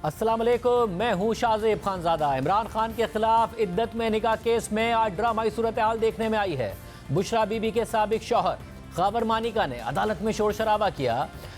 अस्सलाम वालेकुम, मैं हूं शाहजेब खानजादा। इमरान खान के खिलाफ इद्दत में निकाह केस में आज ड्रामाई सूरत हाल देखने में आई है। बुशरा बीबी के साबिक शौहर खावर मानिका ने अदालत में शोर शराबा किया।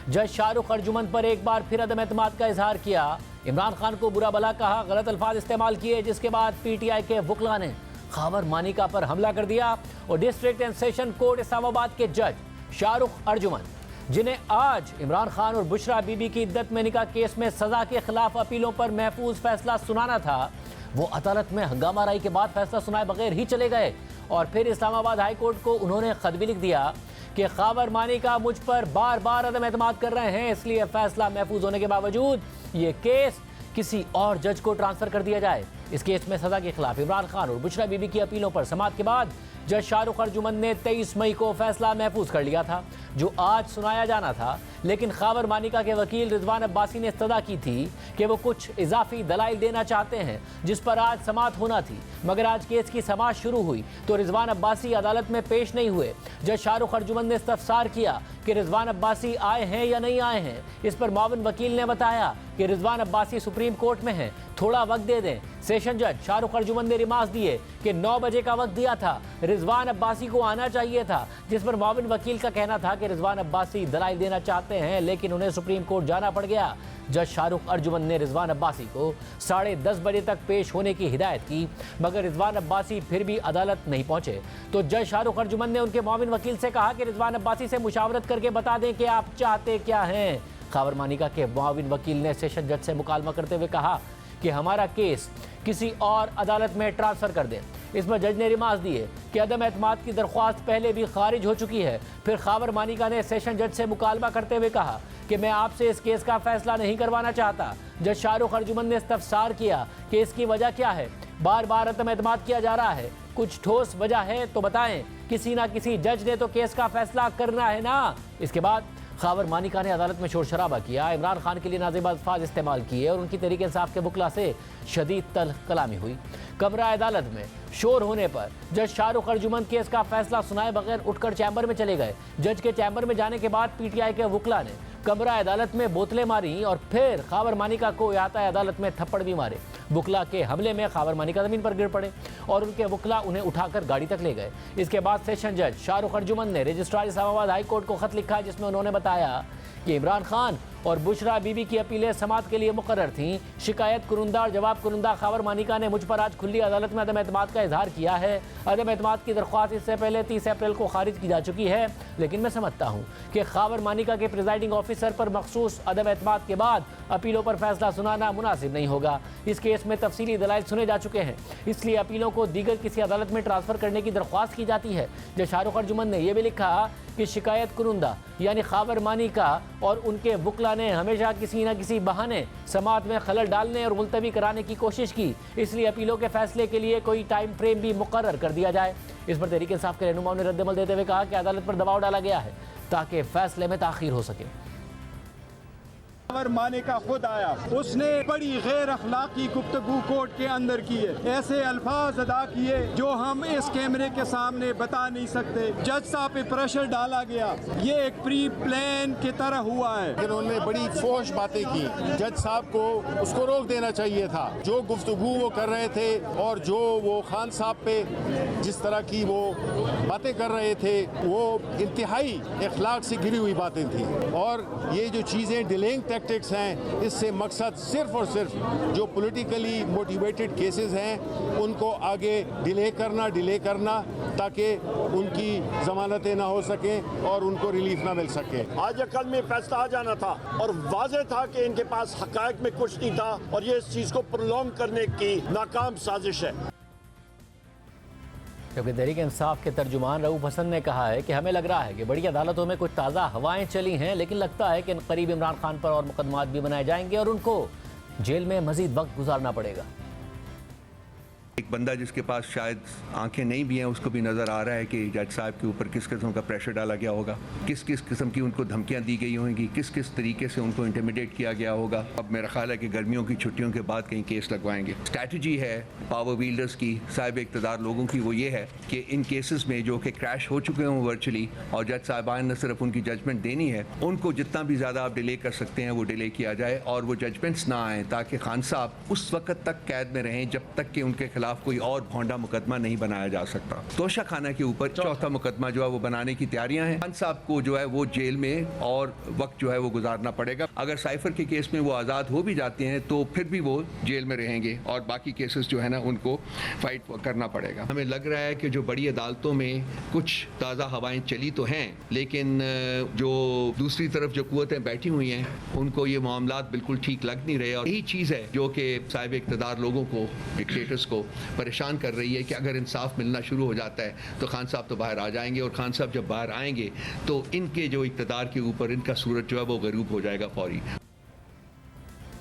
जज शाहरुख अर्जुमंद पर एक बार फिर अदम एतमाद का इजहार किया। इमरान खान को बुरा भला कहा, गलत अल्फाज इस्तेमाल किए, जिसके बाद PTI के वकला ने खावर मानिका पर हमला कर दिया और district and session court Islamabad के जज शाहरुख अर्जुमंद, जिन्हें आज इमरान खान और बुशरा बीबी की इद्दत में निकाह केस में सजा के खिलाफ अपीलों पर महफूज फैसला सुनाना था, वो अदालत में हंगामा राई के बाद फैसला सुनाए बगैर ही चले गए। और फिर इस्लामाबाद हाई कोर्ट को उन्होंने खत भी लिख दिया कि खावर मानिका मुझ पर बार बार अदम एतमाद कर रहे हैं, इसलिए फैसला महफूज होने के बावजूद ये केस किसी और जज को ट्रांसफर कर दिया जाए। इस केस में सजा के खिलाफ इमरान खान और बुशरा बीबी की अपीलों पर समाअत के बाद जज शाहरुख अर्जुमंद ने 23 मई को फैसला महफूज कर लिया था, जो आज सुनाया जाना था। लेकिन खावर मानिका के वकील रिजवान अब्बासी ने इस्तदा की थी कि वो कुछ इजाफी दलाइल देना चाहते हैं, जिस पर आज समाअत होना थी। मगर आज केस की समाअत शुरू हुई तो रिजवान अब्बासी अदालत में पेश नहीं हुए। जज शाहरुख अर्जुमंद ने इस्तफसार किया कि रिजवान अब्बासी आए हैं या नहीं आए हैं। इस पर माविन वकील ने बताया कि रिजवान अब्बासी सुप्रीम कोर्ट में हैं, थोड़ा वक्त दे दें। सेशन जज शाहरुख अर्जुमंद ने रिमार्क्स दिए कि 9 बजे का वक्त दिया था, रिजवान अब्बासी को आना चाहिए था, जिस पर माविन वकील का कहना था कि रिजवान अब्बासी दलाइल देना चाहते हैं, लेकिन उन्हें सुप्रीम कोर्ट जाना पड़ गया। जज शाहरुख अर्जुमंद ने रिजवान अब्बासी को 10:30 बजे तक पेश होने की हिदायत की, मगर रिजवान अब्बासी फिर भी अदालत नहीं पहुंचे। तो जज शाहरुख अर्जुमंद ने उनके माविन वकील से कहा कि रिजवान अब्बासी से मुशावरत करके बता दें कि आप चाहते क्या हैं। खावर मानिका के माविन वकील ने सेशन जज से मुकालमा करते हुए कहा कि हमारा केस किसी और अदालत में ट्रांसफर कर दें। इसमें जज ने रिमार्क्स दिए कि अदम एतमाद की दरख्वास्त पहले भी खारिज हो चुकी है। फिर खावर मानिका ने सेशन जज से मुकालमा करते हुए कहा कि मैं आपसे इस केस का फैसला नहीं करवाना चाहता। जज शाहरुख अर्जुमंद ने इस्तफसार किया कि इसकी वजह क्या है, बार बार अदम एतमाद किया जा रहा है, कुछ ठोस वजह है तो बताएं, किसी ना किसी जज ने तो केस का फैसला करना है ना। इसके बाद खावर मानिका ने अदालत में शोर शराबा किया, इमरान खान के लिए नाज़ेब अल्फाज इस्तेमाल किए और उनकी तहरीक इंसाफ के वकला से शदीद तल्ख कलामी हुई। कमरा अदालत में शोर होने पर जज शाहरुख अर्जुमंद केस का फैसला सुनाए बगैर उठकर चैम्बर में चले गए। जज के चैम्बर में जाने के बाद PTI के वकला ने कमरा अदालत में बोतलें मारी और फिर खावर मानिका को याता अदालत में थप्पड़ भी मारे। वकला के हमले में खावर मानिका ज़मीन पर गिर पड़े और उनके वकला उन्हें उठाकर गाड़ी तक ले गए। इसके बाद सेशन जज शाहरुख अर्जुमंद ने रजिस्ट्रार इस्लामाबाद हाई कोर्ट को खत लिखा, जिसमें उन्होंने बताया कि इमरान खान और बुशरा बीबी की अपीलें समाअत के लिए मुकर्रर थीं। शिकायत कुरुंदा और जवाब कुरुंदा खावर मानिका ने मुझ पर आज खुली अदालत में अदम एतमाद का इजहार किया है। अदम एतमाद की दरख्वास्त इससे पहले 30 अप्रैल को खारिज की जा चुकी है, लेकिन मैं समझता हूँ कि खावर मानिका के प्रिजाइडिंग ऑफिसर पर मखसूस अदम एतमाद के बाद अपीलों पर फैसला सुनाना मुनासिब नहीं होगा। इस केस में तफसीली दलाइल सुने जा चुके हैं, इसलिए अपीलों को दीगर किसी अदालत में ट्रांसफर करने की दरख्वास्त की जाती है। जज शाहरुख अर्जुमंद ने यह भी लिखा कि शिकायत कुरुंदा यानी खावर मानिका और उनके वकला ने हमेशा किसी न किसी बहाने समाअत में खलल डालने और मुलतवी कराने की कोशिश की, इसलिए अपीलों के फैसले के लिए कोई टाइम फ्रेम भी मुकर्रर कर दिया जाए। इस पर तहरीक इंसाफ के रहनुमाओं ने रद्दमल देते हुए कहा कि अदालत पर दबाव डाला गया है ताकि फैसले में ताखीर हो सके। खावर मानिका खुद आया, उसने बड़ी गैर अखलाकी गुफ्तगू कोर्ट के अंदर की है, ऐसे अल्फाज अदा किए जो हम इस कैमरे के सामने बता नहीं सकते। जज साहब पे प्रेशर डाला गया, ये एक प्री प्लान की तरह हुआ है। उन्होंने बड़ी फोश बातें की, जज साहब को उसको रोक देना चाहिए था। जो गुफ्तगू वो कर रहे थे और जो वो खान साहब पे जिस तरह की वो बातें कर रहे थे, वो इंतहाई अखलाक से गिरी हुई बातें थी। और ये जो चीज़ें डिलेइंग टैक्टिक्स हैं, इससे मकसद सिर्फ और सिर्फ जो पॉलिटिकली मोटिवेटेड केसेस हैं उनको आगे डिले करना ताकि उनकी जमानतें ना हो सकें और उनको रिलीफ ना मिल सके। आज या कल में फैसला आ जाना था और वाज़ेह था कि इनके पास हक़ाइक़ में कुछ नहीं था और ये इस चीज़ को प्रोलॉन्ग करने की नाकाम साजिश है। जबकि तहरीक इंसाफ के तर्जुमान रऊफ हसन ने कहा है कि हमें लग रहा है कि बड़ी अदालतों में कुछ ताज़ा हवाएं चली हैं, लेकिन लगता है कि करीब इमरान खान पर और मुकदमात भी बनाए जाएंगे और उनको जेल में मजीद वक्त गुजारना पड़ेगा। एक बंदा जिसके पास शायद आंखें नहीं भी हैं उसको भी नज़र आ रहा है कि जज साहब के ऊपर किस किस्म का प्रेशर डाला गया होगा, किस किस किस्म की उनको धमकियां दी गई होंगी, किस किस तरीके से उनको इंटिमिडेट किया गया होगा। अब मेरा ख्याल है कि गर्मियों की छुट्टियों के बाद कहीं केस लगवाएंगे। स्ट्रैटेजी है पावर वील्डर्स की, साहिब इक़्तिदार लोगों की, वो ये है कि इन केसेस में जो कि क्रैश हो चुके हों वर्चुअली और जज साहिबान ने सिर्फ उनकी जजमेंट देनी है, उनको जितना भी ज़्यादा आप डिले कर सकते हैं वो डिले किया जाए और वो जजमेंट्स ना आएँ ताकि खान साहब उस वक्त तक कैद में रहें जब तक कि उनके खिलाफ कोई और भोंडा मुकदमा नहीं बनाया जा सकता। तोशा खाना के ऊपर चौथा मुकदमा जो है वो बनाने की तैयारियां हैं। खान साहब को जो है वो जेल में और वक्त जो है वो गुजारना पड़ेगा। अगर साइफर के केस में वो आज़ाद हो भी जाते हैं तो फिर भी वो जेल में रहेंगे और बाकी केसेस जो है ना उनको फाइट करना पड़ेगा। हमें लग रहा है कि जो बड़ी अदालतों में कुछ ताज़ा हवाएं चली तो हैं, लेकिन जो दूसरी तरफ जो कुव्वतें बैठी हुई हैं उनको ये मामलात बिल्कुल ठीक लग नहीं रहे और यही चीज़ है जो कि साहिब इक़्तिदार लोगों को, डिक्टेटर्स को परेशान कर रही है कि अगर इंसाफ मिलना शुरू हो जाता है तो खान साहब तो बाहर आ जाएंगे और खान साहब जब बाहर आएंगे तो इनके जो इक़्तिदार के ऊपर इनका सूरज जो है वो गरूब हो जाएगा फौरी।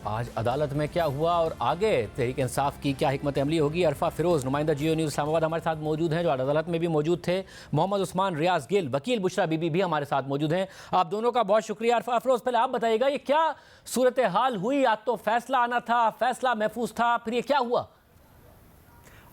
आज अदालत में क्या हुआ और आगे तहरीक इंसाफ की क्या हिकमत अमली होगी। अरफा फिरोज, नुमाइंदा जियो न्यूज़ इस्लामाबाद हमारे साथ मौजूद हैं, जो अदालत में भी मौजूद थे। मोहम्मद उस्मान, रियाज गिल, वकील बुशरा बीबी भी हमारे साथ मौजूद हैं। आप दोनों का बहुत शुक्रिया। अरफा फिरोज, पहले आप बताइएगा ये क्या सूरत हाल हुई? आज तो फैसला आना था, फैसला महफूज था, फिर ये क्या हुआ?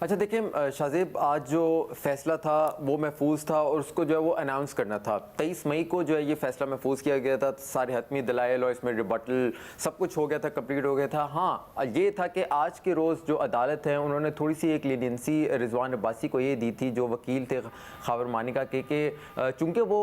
अच्छा देखिए शाहजेब, आज जो फैसला था वो महफूज था और उसको जो है वो अनाउंस करना था। 23 मई को जो है ये फैसला महफूज किया गया था, सारे हतमी दलाइल और इसमें रिबटल सब कुछ हो गया था, कंप्लीट हो गया था। हाँ, ये था कि आज के रोज़ जो अदालत है उन्होंने थोड़ी सी एक लीनियंसी रिजवान अब्बासी को ये दी थी, जो वकील थे खावर मानिका के चूँकि वो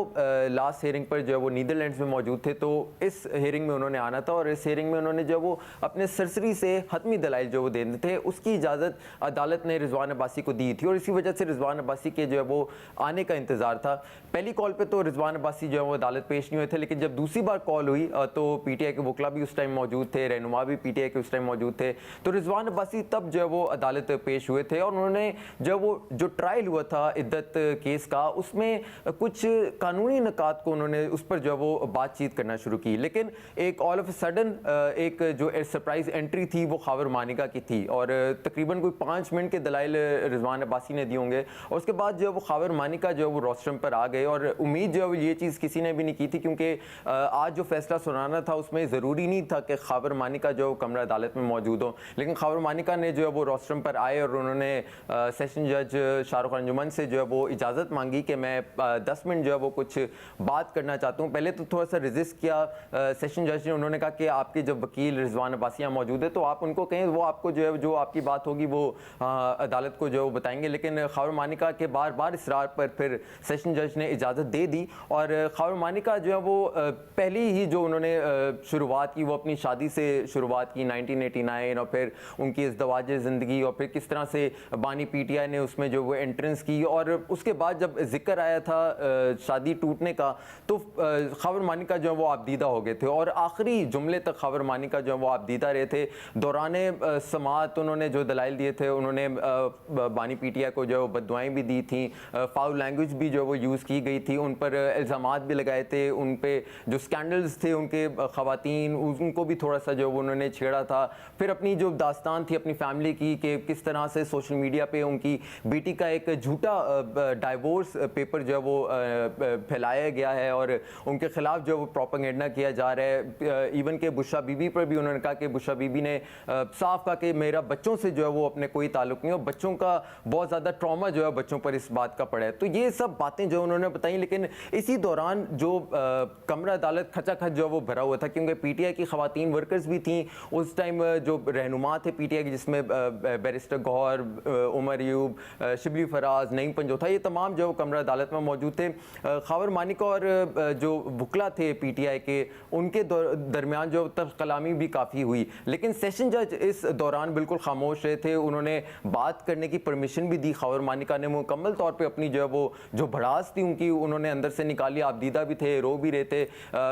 लास्ट हेयरिंग पर जो है वो नीदरलैंड्स में मौजूद थे तो इस हेयरिंग में उन्होंने आना था और इस हेयरिंग में उन्होंने जो वो अपने सरसरी से हतमी दलाइल जो वो देने थे उसकी इजाज़त अदालत ने रिजवान अब्बासी को दी थी और इसी वजह से रिजवान अब्बासी के जो है वो आने का इंतजार था। पहली कॉल पे तो रिजवान अब्बासी जो है वो अदालत पेश नहीं हुए थे, लेकिन जब दूसरी बार कॉल हुई तो पीटीआई के वकला भी उस टाइम मौजूद थे, रहनुमा भी पीटीआई के उस टाइम मौजूद थे, तो रिजवान अब्बासी तब जो है वो अदालत पेश हुए थे और उन्होंने जो ट्रायल हुआ था इद्दत केस का उसमें कुछ कानूनी निकात को उन्होंने उस पर जो है वो बातचीत करना शुरू की। लेकिन एक ऑल ऑफ सडन एक जो सरप्राइज एंट्री थी वो खावर मानिका की थी और तकरीबन कोई 5 मिनट के दलाइल रिजवान अब्बासी ने दिए होंगे और उसके बाद जो है वो खावर मानिका जो है वो रोस्ट्रम पर आ गए और उम्मीद जो है ये चीज़ किसी ने भी नहीं की थी क्योंकि आज जो फैसला सुनाना था उसमें ज़रूरी नहीं था कि खावर मानिका जो कमरा अदालत में मौजूद हो, लेकिन खावर मानिका ने जो है वो रोस्ट्रम पर आए और उन्होंने सेशन जज शाहरुख अंजुमन से जो है वो इजाज़त मांगी कि मैं 10 मिनट जो है वो कुछ बात करना चाहता हूँ। पहले तो थोड़ा सा रेजिस्ट किया सेशन जज ने, उन्होंने कहा कि आपके जब वकील रिजवान अब्बासी यहाँ मौजूद है तो आप उनको कहें, वो आपको जो है जो आपकी बात होगी वो अदालत को जो बताएंगे। लेकिन खावर मानिका के बार बार इसरार पर फिर सेशन जज ने इजाज़त दे दी और खावर मानिका जो है वो पहली ही जो उन्होंने शुरुआत की वो अपनी शादी से शुरुआत की 1989 और फिर उनकी इज़्दवाज ज़िंदगी और फिर किस तरह से बानी पीटीआई ने उसमें जो वो एंट्रेंस की और उसके बाद जब जिक्र आया था शादी टूटने का तो खावर मानिका जो है वो आबदीदा हो गए थे और आखिरी जुमले तक खावर मानिका जो है वो आबदीदा रहे थे। दौराने समात उन्होंने जो दलाइल दिए थे, उन्होंने बानी पीटीआई को जो बददुआएं भी दी थी, फाउल लैंग्वेज भी जो वो यूज़ की गई थी, उन पर इल्ज़ामात भी लगाए थे, उन पे जो स्कैंडल्स थे उनके ख़वातीन उनको भी थोड़ा सा जो उन्होंने छेड़ा था। फिर अपनी जो दास्तान थी अपनी फैमिली की कि किस तरह से सोशल मीडिया पे उनकी बेटी का एक झूठा डाइवोर्स पेपर जो है वो फैलाया गया है और उनके खिलाफ जो वो प्रोपेगेंडा किया जा रहा है। इवन के बुशरा बीबी पर भी उन्होंने कहा कि बुशरा बीबी ने साफ कहा कि मेरा बच्चों से जो है वो अपने कोई ताल्लुक नहीं और बच्चों का बहुत ज़्यादा ट्रॉमा जो है बच्चों पर इस बात का पड़ा है। तो ये सब बातें जो उन्होंने बताई, लेकिन इसी दौरान जो कमरा अदालत खचाखच जो वो भरा हुआ था क्योंकि पीटीआई की ख़वातीन वर्कर्स भी थी उस टाइम, जो रहनुमा थे पीटीआई की जिसमें बैरिस्टर गौहर, उमर अयूब, शिबली फराज, नईम पंजोथा, ये तमाम जो कमरा अदालत में मौजूद थे। खावर मानिका और जो वकला थे पीटीआई के उनके दरमियान जो तब कलामी भी काफ़ी हुई, लेकिन सेशन जज इस दौरान बिल्कुल खामोश रहे थे। उन्होंने बात करने की परमिशन भी दी। खावर मानिका ने मुकम्मल तौर पे अपनी जो है वो जो भड़ास थी उनकी उन्होंने अंदर से निकाली, आबदीदा भी थे, रो भी रहे थे।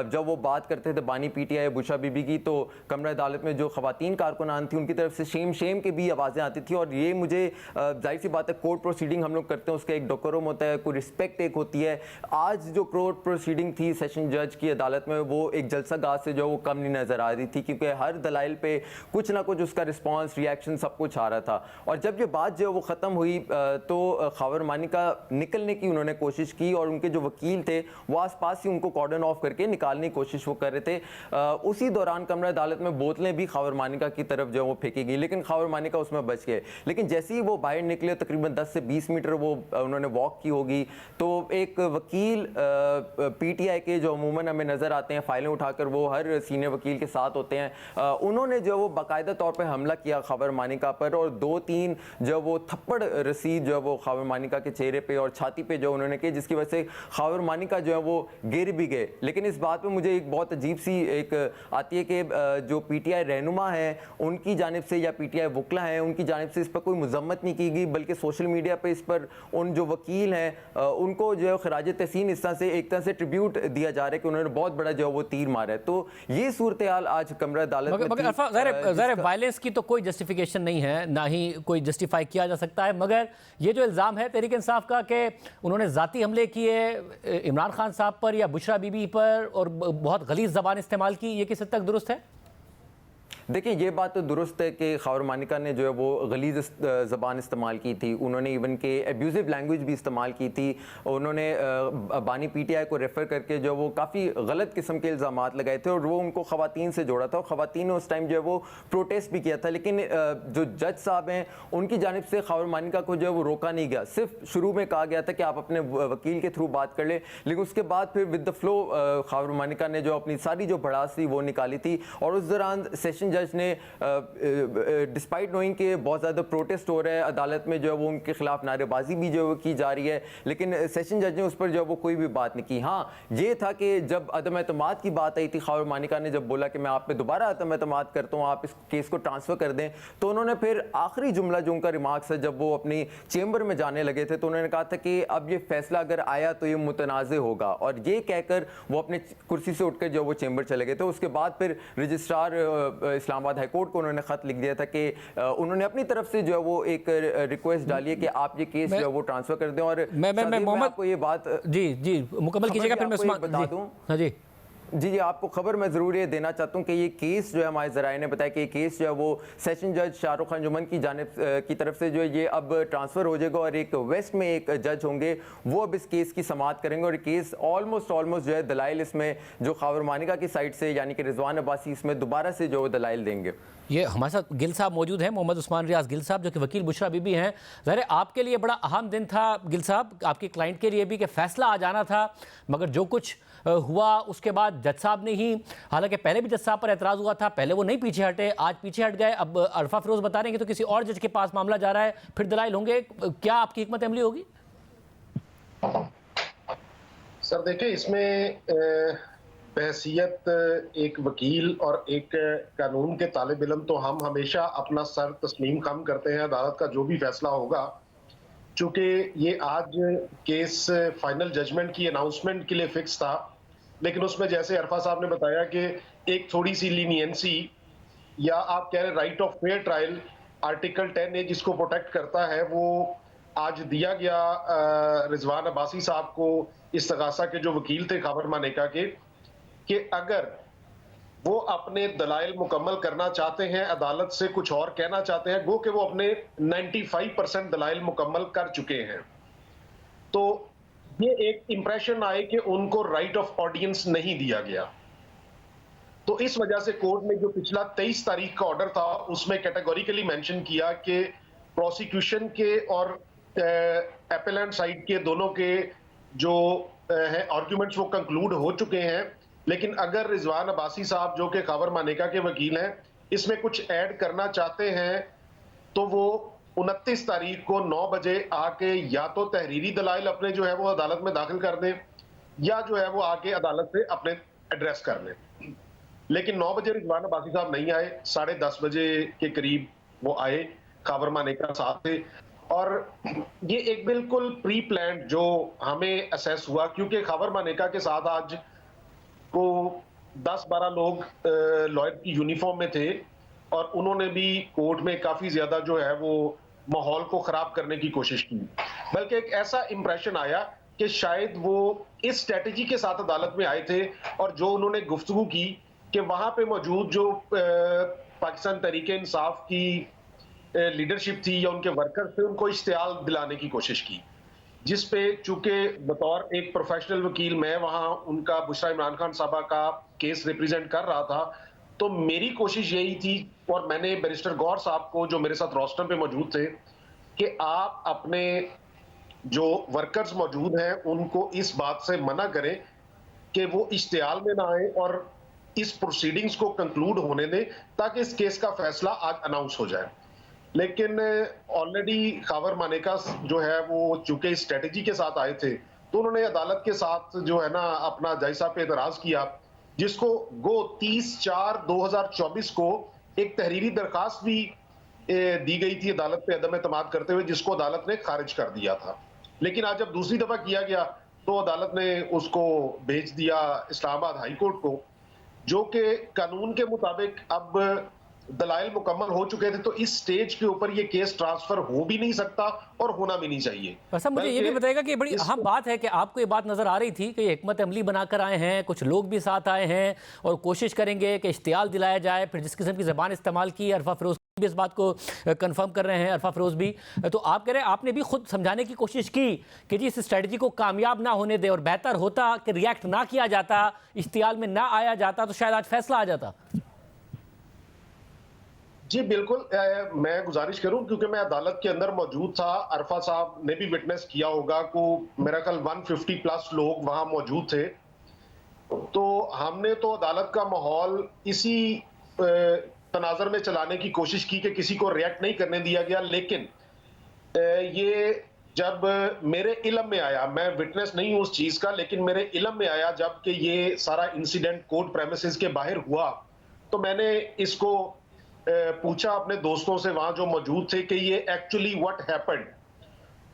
जब वो बात करते थे बानी पीटीआई बुशरा बीबी की तो कमरा अदालत में जो ख़वातीन कारकुनान थी उनकी तरफ से शेम की भी आवाज़ें आती थी और ये मुझे जाहिर सी बात है कोर्ट प्रोसीडिंग हम लोग करते हैं उसका एक डेकोरम होता है, कोई रिस्पेक्ट एक होती है। आज जो कोर्ट प्रोसीडिंग थी सेशन जज की अदालत में वो एक जलसा गाह से जो वो कम नहीं नज़र आ रही थी क्योंकि हर दलाइल पे कुछ ना कुछ उसका रिस्पॉन्स रिएक्शन सब कुछ आ रहा था। और जब ये बाद जो वो ख़त्म हुई तो खावर मानिका निकलने की उन्होंने कोशिश की और उनके जो वकील थे वो आसपास ही उनको कॉर्डन ऑफ करके निकालने की कोशिश वो कर रहे थे। उसी दौरान कमरा अदालत में बोतलें भी खावर मानिका की तरफ जो वो फेंकी गई, लेकिन खावर मानिका उसमें बच गए। लेकिन जैसे ही वो बाहर निकले, तकरीबन 10 से 20 मीटर वो उन्होंने वॉक की होगी, तो एक वकील पीटीआई के जो अमूमन हमें नज़र आते हैं फाइलें उठाकर, वो हर सीनियर वकील के साथ होते हैं, उन्होंने जो वो बाकायदा तौर पर हमला किया खावर मानिका पर और 2-3 जो वो थप्पड़ रसीद जो वो खावर मानिका के चेहरे पे और छाती पे जो उन्होंने की, जिसकी वजह से खावर मानिका जो है वो गिर भी गए। लेकिन इस बात पे मुझे एक बहुत अजीब सी एक आती है कि जो पीटीआई रहनुमा है उनकी जानिब से या पीटीआई वकला हैं उनकी जानिब से इस पर कोई मजम्मत नहीं की गई, बल्कि सोशल मीडिया पे इस पर उन जो वकील हैं उनको जो है खराज तहसीन इस तरह से एक तरह से ट्रिब्यूट दिया जा रहा है कि उन्होंने बहुत बड़ा जो है वो तीर मारा है। तो ये सूरत हाल आज कमरा अदालत में मगर वायलेंस की तो कोई जस्टिफिकेशन नहीं है, ना ही कोई जस्टिफाई किया जा सकता है। मगर ये जो इल्ज़ाम है तहरीक इंसाफ का कि उन्होंने ज़ाती हमले किए इमरान खान साहब पर या बुशरा बीबी पर और बहुत गलीज़ ज़बान इस्तेमाल की, ये किस हद तक दुरुस्त है? देखिए, ये बात तो दुरुस्त है कि खावर मानिका ने जो है वो गलीज़ ज़बान इस्तेमाल की थी, उन्होंने इवन के एब्यूज़िव लैंग्वेज भी इस्तेमाल की थी, उन्होंने बानी पीटीआई को रेफ़र करके जो वो काफ़ी गलत किस्म के इल्ज़ामात लगाए थे और वो उनको ख़वातीन से जोड़ा था और ख़वातीन ने उस टाइम जो है वो प्रोटेस्ट भी किया था। लेकिन जो जज साहब हैं उनकी जानिब से खावर मानिका को जो है वो रोका नहीं गया, सिर्फ शुरू में कहा गया था कि आप अपने वकील के थ्रू बात कर लें, लेकिन उसके बाद फिर with the flow Khawar Manika ने जो अपनी सारी जो भड़ास थी वो निकाली थी। और उस दौरान सेशन जज ने डिस्पाइट नोइंग के बहुत ज़्यादा प्रोटेस्ट हो रहा है अदालत में, जो है वो उनके खिलाफ नारेबाजी भी जो की जा रही है, लेकिन सेशन जज ने उस पर जो है वो कोई भी बात नहीं की। हाँ, ये था कि जब अदम एतमाद की बात आई थी, खावर मानिका ने जब बोला कि मैं आप पे दोबारा अदम एतमाद करता हूँ, आप इस केस को ट्रांसफ़र कर दें, तो उन्होंने फिर आखिरी जुमला जो उनका रिमार्क्स है जब वो अपनी चेंबर में जाने लगे थे, तो उन्होंने कहा था कि अब ये फैसला अगर आया तो ये मुतनाज़ होगा, और ये कहकर वो अपने कुर्सी से उठकर जो वो चेंबर चले गए थे। उसके बाद फिर रजिस्ट्रार इस्लामाबाद हाईकोर्ट को उन्होंने खत लिख दिया था कि उन्होंने अपनी तरफ से जो है वो एक रिक्वेस्ट डाली है कि आप ये केस जो है वो ट्रांसफर कर दें। और मैं मोहम्मद को ये बात जी मुकम्मल कीजिएगा, फिर मैं बता दूं। हाँ जी जी, आपको खबर मैं ज़रूर ये देना चाहता हूँ कि ये केस जो है हमारे ज़राए ने बताया कि ये केस जो है वो सेशन जज शाहरुख अंजुमन की जानिब की तरफ से जो है ये अब ट्रांसफ़र हो जाएगा और एक वेस्ट में एक जज होंगे, वो अब इस केस की समाअत करेंगे। और केस ऑलमोस्ट जो है दलाइल इसमें जो खावर मानिका की साइड से यानी कि रिजवान अब्बासी इसमें दोबारा से जो दलाइल देंगे। ये हमारे साथ गिल साहब मौजूद हैं, मोहम्मद उस्मान रियाज गिल साहब, जो कि वकील बुशरा बीबी हैं। ज़ाहिर आपके लिए बड़ा अहम दिन था गिल साहब, आपके क्लाइंट के लिए भी, कि फ़ैसला आ जाना था, मगर जो कुछ हुआ उसके बाद जज साहब ने ही, हालांकि पहले भी जज साहब पर एतराज़ हुआ था, पहले वो नहीं पीछे हटे, आज पीछे हट गए, अब अरफा फिरोज़ बता रहे हैं कि तो किसी और जज के पास मामला जा रहा है, फिर दलाइल होंगे, क्या आपकी हिकमत अमली होगी? सर देखिए, इसमें बहसियत एक वकील और एक कानून के तालिब इल्म तो हम हमेशा अपना सर तस्लीम कम करते हैं अदालत का जो भी फैसला होगा। चूंकि ये आज केस फाइनल जजमेंट की अनाउंसमेंट के लिए फिक्स था, लेकिन उसमें जैसे अरफा साहब ने बताया कि एक थोड़ी सी लीनियंसी या आप कह रहे right of fair trial article 10A जिसको प्रोटेक्ट करता है, वो आज दिया गया रिजवान अब्बासी साहब को, इस्तगासा के जो वकील थे खावर मानिका के, कि अगर वो अपने दलाइल मुकम्मल करना चाहते हैं, अदालत से कुछ और कहना चाहते हैं, गो कि वो अपने 95% दलाइल मुकम्मल कर चुके हैं, तो ये एक इंप्रेशन आए कि उनको राइट ऑफ ऑडियंस नहीं दिया गया। तो इस वजह से कोर्ट ने जो पिछला 23 तारीख का ऑर्डर था उसमें कैटेगोरिकली मेंशन किया कि प्रोसिक्यूशन के और एपेलेंट साइड के दोनों के जो है आर्गुमेंट्स वो कंक्लूड हो चुके हैं, लेकिन अगर रिजवान अब्बासी साहब जो कि खावर मानिका के वकील हैं इसमें कुछ ऐड करना चाहते हैं तो वो 29 तारीख को 9 बजे आके या तो तहरीरी दलाइल अपने जो है वो अदालत में दाखिल कर दें या जो है वो आके अदालत से अपने एड्रेस कर लें। लेकिन 9 बजे रिजवान अब्बासी साहब नहीं आए, 10:30 बजे के करीब वो आए खावर मानिका साहब थे, और ये एक बिल्कुल प्री प्लान्ड जो हमें असेस हुआ, क्योंकि खावर मानिका के साथ आज को 10-12 लोग लॉयर की यूनिफॉर्म में थे और उन्होंने भी कोर्ट में काफी ज्यादा जो है वो माहौल को खराब करने की कोशिश की, बल्कि एक ऐसा इंप्रेशन आया कि शायद वो इस स्ट्रेटेजी के साथ अदालत में आए थे, और जो उन्होंने गुफ्तगू की कि वहां पे मौजूद जो पाकिस्तान तहरीक इंसाफ की लीडरशिप थी या उनके वर्कर्स थे, उनको इश्तियाल दिलाने की कोशिश की, जिस पे चूंकि बतौर एक प्रोफेशनल वकील मैं वहां उनका बुशरा इमरान खान साहबा का केस रिप्रेजेंट कर रहा था, तो मेरी कोशिश यही थी, और मैंने बैरिस्टर गौर साहब को जो मेरे साथ रोस्टर पे मौजूद थे, कि आप अपने जो वर्कर्स मौजूद हैं उनको इस बात से मना करें कि वो इश्तियाल में ना आए और इस प्रोसीडिंग्स को कंक्लूड होने दें, ताकि इस केस का फैसला आज अनाउंस हो जाए। लेकिन ऑलरेडी खावर मानेका जो है वो चूंकि स्ट्रेटेजी के साथ आए थे, तो उन्होंने अदालत के साथ जो है ना अपना जज साहब पे एतराज किया, जिसको गो 30/4/2024 को एक तहरीरी दरखास्त भी दी गई थी अदालत पे अदम एतमाद करते हुए, जिसको अदालत ने खारिज कर दिया था। लेकिन आज जब दूसरी दफा किया गया तो अदालत ने उसको भेज दिया इस्लामाबाद हाई कोर्ट को, जो कि कानून के मुताबिक अब दलाइल मुकम्मल हो चुके थे, तो इस स्टेज के ऊपर ये केस ट्रांसफर हो भी नहीं सकता और होना भी नहीं चाहिए। वैसे मुझे ये भी बताएगा कि बड़ी अहम बात है कि आपको ये बात नजर आ रही थी कि ये हिकमत अमली बनाकर आए हैं, कुछ लोग भी साथ आए हैं और कोशिश करेंगे कि इश्तियाल दिलाया जाए, फिर जिस किस्म की ज़बान इस्तेमाल की, अरफा फिरोज भी इस बात को कंफर्म कर रहे हैं, अरफा फिरोज भी, तो आप कह रहे हैं आपने भी खुद समझाने की कोशिश की कि जी इस स्ट्रेटजी को कामयाब ना होने दे और बेहतर होता कि रिएक्ट ना किया जाता, इश्तियाल में ना आया जाता, तो शायद आज फैसला आ जाता। जी बिल्कुल, मैं गुजारिश करूं, क्योंकि मैं अदालत के अंदर मौजूद था, अरफा साहब ने भी विटनेस किया होगा को मेरा ख्याल 150 प्लस लोग वहां मौजूद थे, तो हमने तो अदालत का माहौल इसी तनाजर में चलाने की कोशिश की कि किसी को रिएक्ट नहीं करने दिया गया। लेकिन ये जब मेरे इल्म में आया, मैं विटनेस नहीं हूं उस चीज का, लेकिन मेरे इल्म में आया जब कि ये सारा इंसिडेंट कोर्ट प्रेमिसेस के बाहर हुआ, तो मैंने इसको पूछा अपने दोस्तों से वहां जो मौजूद थे कि ये एक्चुअली व्हाट हैपेंड।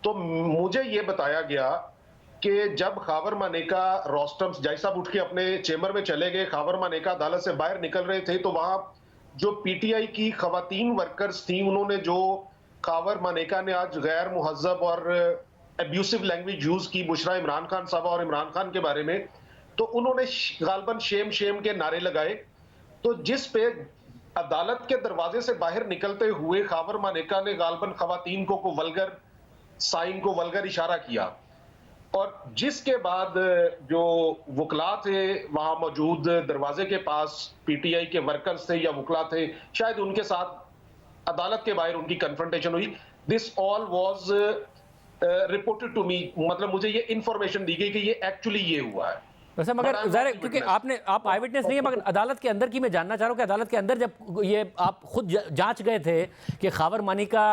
तो मुझे ये बताया गया कि जब खावर मानेका रोस्टम जज साहब उठ के अपने चेंबर में चले गए, खावर मानेका अदालत से बाहर निकल रहे थे, तो वहां जो पीटीआई की खवातीन वर्कर्स थी, उन्होंने जो खावर मानेका ने आज गैर मुहज्जब और एब्यूसिव लैंग्वेज यूज की बुशरा इमरान खान साहब और इमरान खान के बारे में, तो उन्होंने गालबन शेम शेम के नारे लगाए, तो जिस पे अदालत के दरवाजे से बाहर निकलते हुए खावर मानेका ने गालबन खवातीन को वल्गर साइन को वल्गर इशारा किया, और जिसके बाद जो वकला थे वहां मौजूद दरवाजे के पास, पीटीआई के वर्कर्स थे या वकला थे, शायद उनके साथ अदालत के बाहर उनकी कन्फ्रंटेशन हुई। This all was reported to me, मतलब मुझे ये इंफॉर्मेशन दी गई कि ये एक्चुअली ये हुआ है। वैसे मगर ज़ाहिर क्योंकि आप आई विटनेस नहीं है, मगर अदालत के अंदर की मैं जानना चाह रहा हूँ कि अदालत के अंदर जब ये आप खुद जांच गए थे कि खावर मानेका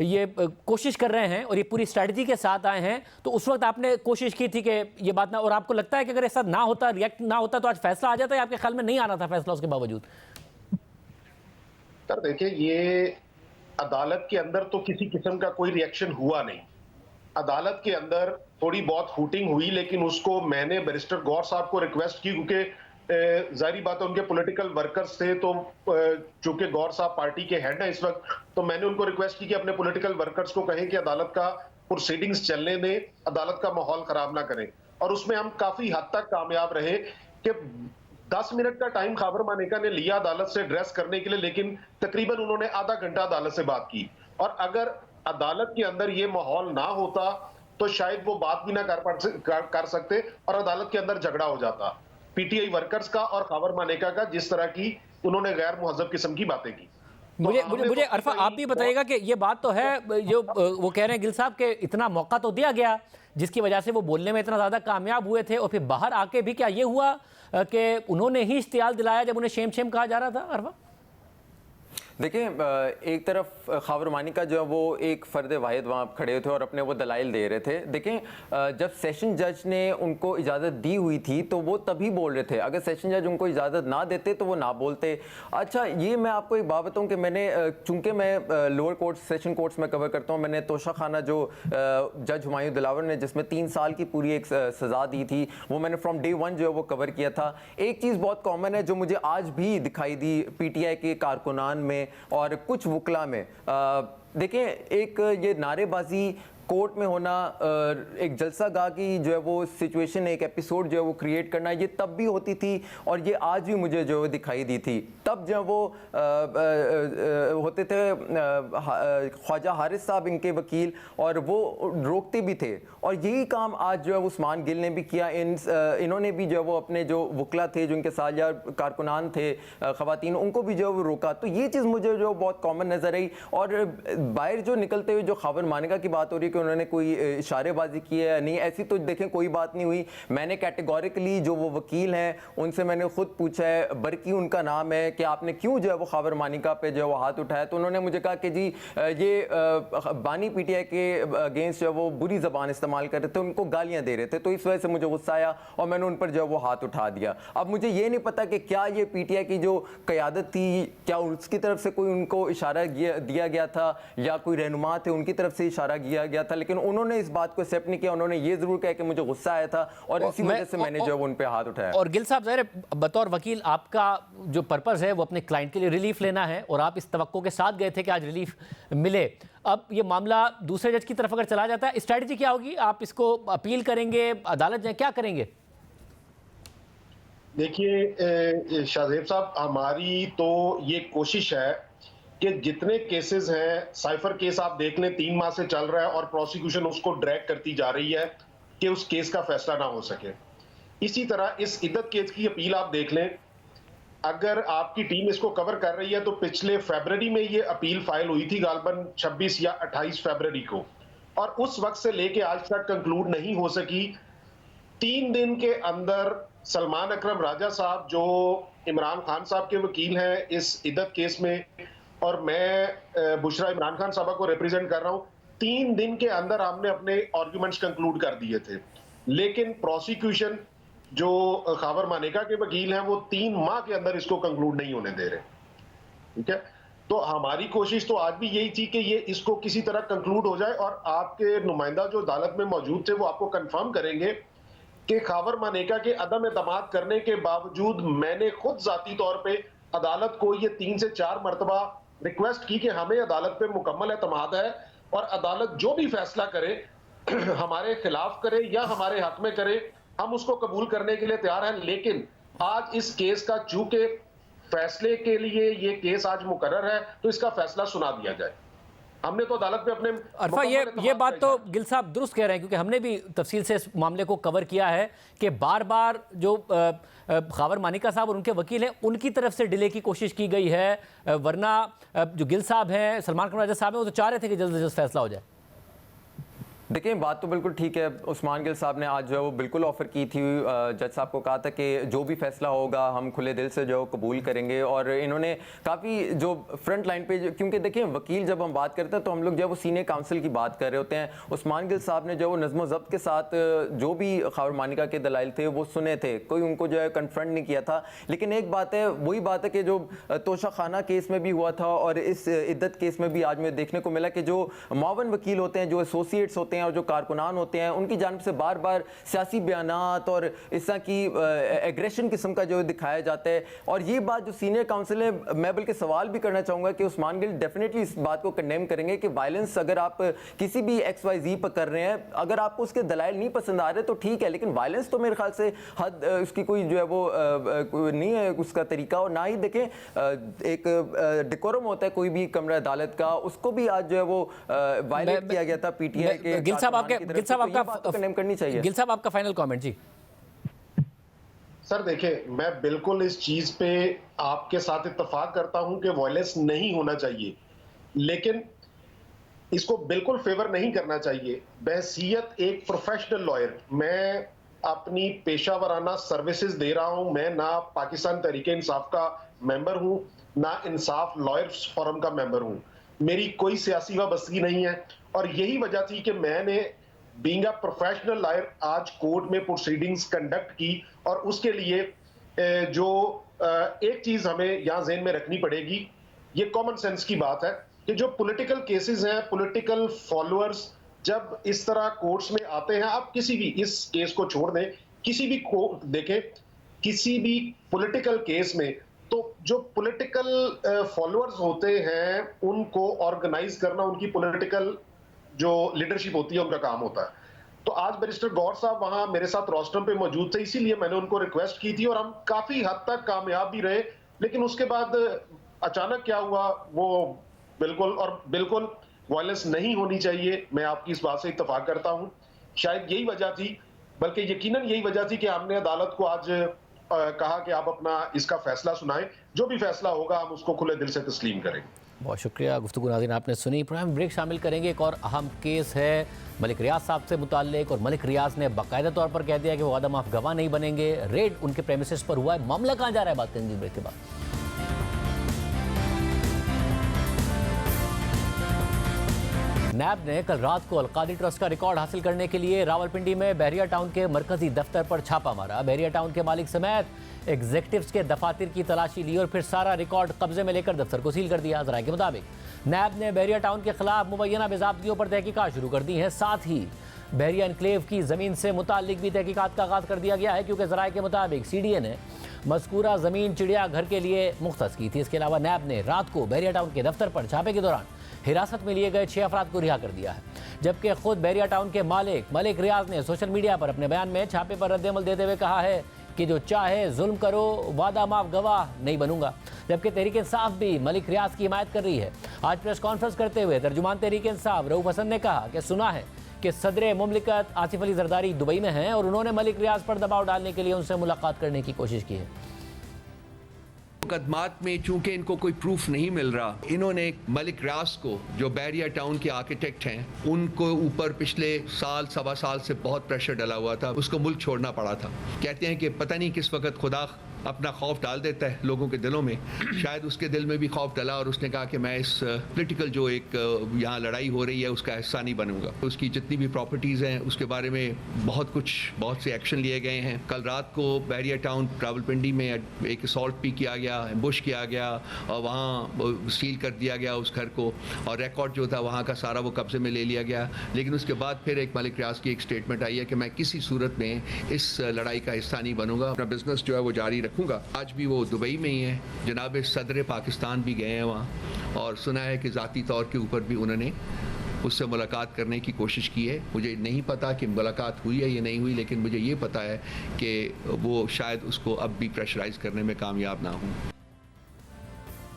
ये कोशिश कर रहे हैं और ये पूरी स्ट्रैटेजी के साथ आए हैं, तो उस वक्त आपने कोशिश की थी कि ये बात ना, और आपको लगता है कि अगर ऐसा ना होता, रिएक्ट ना होता, तो आज फैसला आ जाता है? आपके ख्याल में नहीं आना था फैसला उसके बावजूद? सर देखिए, ये अदालत के अंदर तो किसी किस्म का कोई रिएक्शन हुआ नहीं। अदालत के अंदर थोड़ी बहुत हूटिंग हुई, लेकिन उसको मैंने बैरिस्टर गौर साहब को रिक्वेस्ट की, क्योंकि जाहिर बात है उनके पॉलिटिकल वर्कर्स थे, तो चूंकि गौर साहब पार्टी के हेड हैं इस वक्त, तो मैंने उनको रिक्वेस्ट की कि अपने पॉलिटिकल वर्कर्स को कहें कि अदालत का प्रोसीडिंग्स चलने दें, अदालत का माहौल खराब ना करें, और उसमें हम काफी हद तक कामयाब रहे कि 10 मिनट का टाइम खावर मानेका ने लिया अदालत से एड्रेस करने के लिए, लेकिन तकरीबन उन्होंने आधा घंटा अदालत से बात की, और अगर अदालत के अंदर ये माहौल ना होता तो शायद वो बात भी ना कर सकते और अदालत के अंदर झगड़ा हो जाता पीटीआई वर्कर्स का और खावर मानेका का, जिस तरह की उन्होंने गैर मुहज्जब किस्म की बातें की। मुझे अरफा आप भी बताइएगा कि ये बात तो है जो वो कह रहे हैं गिल साहब के इतना मौका तो दिया गया जिसकी वजह से वो बोलने में इतना ज़्यादा कामयाब हुए थे, और फिर बाहर आके भी क्या ये हुआ कि उन्होंने ही इश्तियाल दिलाया जब उन्हें शेम शेम कहा जा रहा था? अरफा देखिए, एक तरफ खावर मानेका जो है वो एक फ़र्द वाहिद वहाँ खड़े थे और अपने वो दलाइल दे रहे थे। देखें, जब सेशन जज ने उनको इजाज़त दी हुई थी तो वो तभी बोल रहे थे, अगर सेशन जज उनको इजाज़त ना देते तो वो ना बोलते। अच्छा, ये मैं आपको एक बात बताऊँ कि मैंने, चूँकि मैं लोअर कोर्ट सेशन कोर्ट्स में कवर करता हूँ, मैंने तोशा खाना जो जज हुमायूं दिलावर ने जिसमें 3 साल की पूरी एक सज़ा दी थी, वो मैंने फ्रॉम डे 1 जो है वो कवर किया था। एक चीज़ बहुत कॉमन है जो मुझे आज भी दिखाई दी पीटीआई के कारकुनान में और कुछ वकला में, देखें, एक ये नारेबाजी कोर्ट में होना, एक जलसा गाह की जो है वो सिचुएशन, एक एपिसोड जो है वो क्रिएट करना, ये तब भी होती थी और ये आज भी मुझे जो है दिखाई दी थी। तब जब वो होते थे ख्वाजा हारिस साहब इनके वकील, और वो रोकते भी थे, और यही काम आज जो है उस्मान गिल ने भी किया। इन्होंने भी जो है वो अपने जो वकला थे, जो इनके साथ या कारकुनान थे, ख़वातीन, उनको भी जो है वो रोका। तो ये चीज़ मुझे जो बहुत कॉमन नज़र आई। और बाहर जो निकलते हुए जो खबर मानिका की बात हो रही है कि उन्होंने कोई इशारेबाजी की है, नहीं, ऐसी तो देखें कोई बात नहीं हुई। मैंने कैटेगोरिकली जो वो वकील हैं उनसे मैंने खुद पूछा है, बरकी उनका नाम है, कि आपने क्यों जो है वो खबर मानिका पे जो है वो हाथ उठाया। तो उन्होंने मुझे कहा कि जी ये बानी पीटीआई के अगेंस्ट जो है वो बुरी ज़बान इस्तेमाल कर रहे थे, उनको गालियाँ दे रहे थे, तो इस वजह से मुझे गुस्सा आया और मैंने उन पर जो है वो हाथ उठा दिया। अब मुझे ये नहीं पता कि क्या ये पीटीआई की जो क़यादत थी, क्या उसकी तरफ से कोई उनको इशारा दिया गया था या कोई रहनुमा थे उनकी तरफ से इशारा किया गया था, लेकिन उन्होंने इस बात को एक्सेप्ट नहीं किया। उन्होंने ये ज़रूर कहा कि मुझे गुस्सा आया था और इसी वजह से मैंने जो है उन पे हाथ उठाया। और गिल साहब, ज़ाहिर है बतौर वकील आपका जो पर्पज़ है वो अपने क्लाइंट के लिए रिलीफ लेना है, और आप इस तवक्को के साथ गए थे कि आज रिलीफ मिले। अब ये मामला दूसरे जज की तरफ अगर चला जाता है, स्ट्रैटेजी क्या होगी? आप इसको अपील करेंगे, अदालत जाए, क्या करेंगे? देखिए शाहजेब साहब, हमारी तो ये कोशिश है कि जितने केसेस हैं, साइफर केस आप देख लें 3 माह से चल रहा है और प्रोसिक्यूशन उसको ड्रैग करती जा रही है कि उस केस का फैसला ना हो सके। इसी तरह इस इद्दत केस की अपील आप देख लें, अगर आपकी टीम इसको कवर कर रही है तो पिछले फरवरी में ये अपील फाइल हुई थी, गालबन 26 या 28 फरवरी को, और उस वक्त से लेके आज तक कंक्लूड नहीं हो सकी। 3 दिन के अंदर सलमान अकरम राजा साहब, जो इमरान खान साहब के वकील हैं इस इद्दत केस में, और मैं बुशरा इमरान खान साहब को रिप्रेजेंट कर रहा हूं, 3 दिन के अंदर हमने अपने आर्गुमेंट्स कंक्लूड कर दिए थे। लेकिन प्रोसिक्यूशन जो खावर मानेका के वकील हैं वो 3 माह के अंदर इसको कंक्लूड नहीं होने दे रहे। ठीक है, तो हमारी कोशिश तो आज भी यही थी कि ये इसको किसी तरह कंक्लूड हो जाए, और आपके नुमाइंदा जो अदालत में मौजूद थे वो आपको कंफर्म करेंगे कि खावर मानेका के अदम एतमाद करने के बावजूद मैंने खुद जाती तौर पे अदालत को ये 3 से 4 मरतबा रिक्वेस्ट की कि हमें अदालत पे मुकम्मल एतमाद है, और अदालत जो भी फैसला करे हमारे खिलाफ करे या हमारे हक में करे, हम उसको कबूल करने के लिए तैयार हैं। लेकिन आज इस केस का चूंकि फैसले के लिए ये केस आज मुकर्रर है, तो इसका फैसला सुना दिया जाए। हमने तो अदालत में अपने अरफा, ये बात तो गिल साहब दुरुस्त कह रहे हैं, क्योंकि हमने भी तफसील से इस मामले को कवर किया है कि बार बार जो खावर मानिका साहब और उनके वकील हैं उनकी तरफ से डिले की कोशिश की गई है, वरना जो गिल साहब हैं, सलमान खान राजा साहब हैं, वो तो चाह रहे थे कि जल्द से जल्द फैसला हो जाए। देखिए, बात तो बिल्कुल ठीक है। उस्मान गिल साहब ने आज जो है वो बिल्कुल ऑफ़र की थी, जज साहब को कहा था कि जो भी फैसला होगा हम खुले दिल से जो कबूल करेंगे, और इन्होंने काफ़ी जो फ्रंट लाइन पे, क्योंकि देखिए वकील जब हम बात करते हैं तो हम लोग जो है वो सीनियर काउंसिल की बात कर रहे होते हैं। उस्मान गिल साहब ने जो वो नज़्म ज़ब्त के साथ जो भी खावर मानिका के दलाइल थे वो सुने थे, कोई उनको जो है कन्फ्रंट नहीं किया था। लेकिन एक बात है, वही बात है कि जो तोशा खाना केस में भी हुआ था और इस इद्दत केस में भी आज में देखने को मिला कि जो मावन वकील होते हैं, जो एसोसिएट्स होते हैं और जो कारकुनान होते हैं, उनकी जानिब से बार बार सियासी बयानात और इस तरह की एग्रेशन किस्म का जो दिखाया जाता है। और ये बात जो सीनियर काउंसिल है, मैं बल्कि सवाल भी करना चाहूँगा कि उस्मान गिल डेफिनेटली इस बात को कंडेम करेंगे कि वायलेंस अगर आप किसी भी XYZ पर कर रहे हैं, अगर आपको उसके दलाइल नहीं पसंद आ रहे तो ठीक है, लेकिन वायलेंस तो मेरे ख्याल से हद उसकी कोई जो है वो नहीं है उसका तरीका। और ना ही देखें एक डिकोरम होता है कोई भी कमरा अदालत का, उसको भी आज जो है वो वायलेट किया गया था पीटीआई के। गिल साहब आपका फाइनल कमेंट जी। सर देखिए, मैं बिल्कुल इस चीज पे आपके साथ इत्तेफाक करता हूं कि वायलेंस नहीं होना चाहिए, लेकिन इसको बिल्कुल फेवर नहीं करना चाहिए। बहसीयत एक प्रोफेशनल लॉयर मैं अपनी पेशावराना सर्विसेज दे रहा हूं। मैं ना पाकिस्तान तहरीक इंसाफ का मेंबर हूं, ना इंसाफ लॉयर्स फोरम का मेंबर हूं। मेरी कोई सियासी वाबस्तगी नहीं है, और यही वजह थी कि मैंने बीइंग अ प्रोफेशनल लॉयर आज कोर्ट में प्रोसीडिंग्स कंडक्ट की। और उसके लिए जो एक चीज हमें यहां ज़हन में रखनी पड़ेगी, ये कॉमन सेंस की बात है कि जो पॉलिटिकल केसेस हैं, पॉलिटिकल फॉलोअर्स जब इस तरह कोर्ट्स में आते हैं, आप किसी भी, इस केस को छोड़ दें, किसी भी देखें, किसी भी पॉलिटिकल केस में तो जो पॉलिटिकल फॉलोअर्स होते हैं उनको ऑर्गेनाइज करना, उनकी पॉलिटिकल जो लीडरशिप होती है उनका काम होता है। तो आज बैरिस्टर गौर साहब वहां मेरे साथ रोस्टरम पे मौजूद थे, इसीलिए मैंने उनको रिक्वेस्ट की थी और हम काफी हद तक कामयाब भी रहे। लेकिन उसके बाद अचानक क्या हुआ, वो बिल्कुल वायलेंस नहीं होनी चाहिए, मैं आपकी इस बात से इत्तेफाक करता हूं। शायद यही वजह थी, बल्कि यकीनन यही वजह थी कि हमने अदालत को आज कहा कि आप अपना इसका फैसला सुनाएं, जो भी फैसला होगा हम उसको खुले दिल से तस्लीम करेंगे। बहुत शुक्रिया। गुफ्तगू नाज़रीन आपने सुनी। प्रोग्राम ब्रेक शामिल करेंगे। एक और अहम केस है मलिक रियाज साहब से मुताल्लिक, और मलिक रियाज ने बाकायदा तौर पर कह दिया कि वो वादा माफ गवाह नहीं बनेंगे। रेड उनके प्रेमिसेस पर हुआ है, मामला कहाँ जा रहा है, बात करेंगे ब्रेक के बाद। नैब ने कल रात को अलकादी ट्रस्ट का रिकॉर्ड हासिल करने के लिए रावलपिंडी में बहरिया टाउन के मरकजी दफ्तर पर छापा मारा। बहरिया टाउन के मालिक समेत एग्जीक्यूटिव्स के दफातर की तलाशी ली और फिर सारा रिकॉर्ड कब्जे में लेकर दफ्तर को सील कर दिया। ज़राए के मुताबिक नैब ने बहरिया टाउन के खिलाफ मुबैना बेज़ाब्तियों पर तहकीकात शुरू कर दी है। साथ ही बहरिया एनक्लेव की ज़मीन से मुताल्लिक भी तहकीकात का आगाज़ कर दिया गया है, क्योंकि ज़राए के मुताबिक CDA ने मज़कूरा ज़मीन चिड़ियाघर के लिए मुख्तस की थी। इसके अलावा नैब ने रात को बहरिया टाउन के दफ्तर पर छापे के दौरान हिरासत में लिए गए 6 अफराद को रिहा कर दिया है, जबकि खुद बहरिया टाउन के मालिक मलिक रियाज ने सोशल मीडिया पर अपने बयान में छापे पर रद्दअमल देते हुए कहा है कि जो चाहे जुल्म करो, वादा माफ गवाह नहीं बनूंगा। जबकि तहरीक इंसाफ भी मलिक रियाज की हिमायत कर रही है। आज प्रेस कॉन्फ्रेंस करते हुए तर्जुमान तहरीक इंसाफ रऊफ हसन ने कहा कि सुना है कि सदर मुमलिकत आसिफ अली जरदारी दुबई में हैं और उन्होंने मलिक रियाज पर दबाव डालने के लिए उनसे मुलाकात करने की कोशिश की है। मुकदमात में चूंकि इनको कोई प्रूफ नहीं मिल रहा, इन्होंने मलिक रियाज को, जो बहरिया टाउन के आर्किटेक्ट हैं, उनको ऊपर पिछले सवा साल से बहुत प्रेशर डला हुआ था, उसको मुल्क छोड़ना पड़ा था। कहते हैं कि पता नहीं किस वक्त खुदा अपना खौफ डाल देता है लोगों के दिलों में। शायद उसके दिल में भी खौफ डला और उसने कहा कि मैं इस पॉलिटिकल जो एक यहाँ लड़ाई हो रही है उसका हिस्सा नहीं बनूंगा। उसकी जितनी भी प्रॉपर्टीज़ हैं उसके बारे में बहुत से एक्शन लिए गए हैं। कल रात को बहरिया टाउन रावलपिंडी में एक असॉल्ट भी किया गया, एम्बुश किया गया और वहाँ सील कर दिया गया उस घर को, और रिकॉर्ड जो था वहाँ का सारा वो कब्जे में ले लिया गया। लेकिन उसके बाद फिर एक मलिक रियाज की एक स्टेटमेंट आई है कि मैं किसी सूरत में इस लड़ाई का हिस्सा नहीं बनूंगा, अपना बिजनेस जो है वो जारी रखूंगा। आज भी वो दुबई में ही है। जनाब सदर पाकिस्तान भी गए हैं वहाँ, और सुना है कि ज़ाती तौर के ऊपर भी उन्होंने उससे मुलाकात करने की कोशिश की है। मुझे नहीं पता कि मुलाकात हुई है या नहीं हुई, लेकिन मुझे ये पता है कि वो शायद उसको अब भी प्रेशराइज करने में कामयाब ना हों।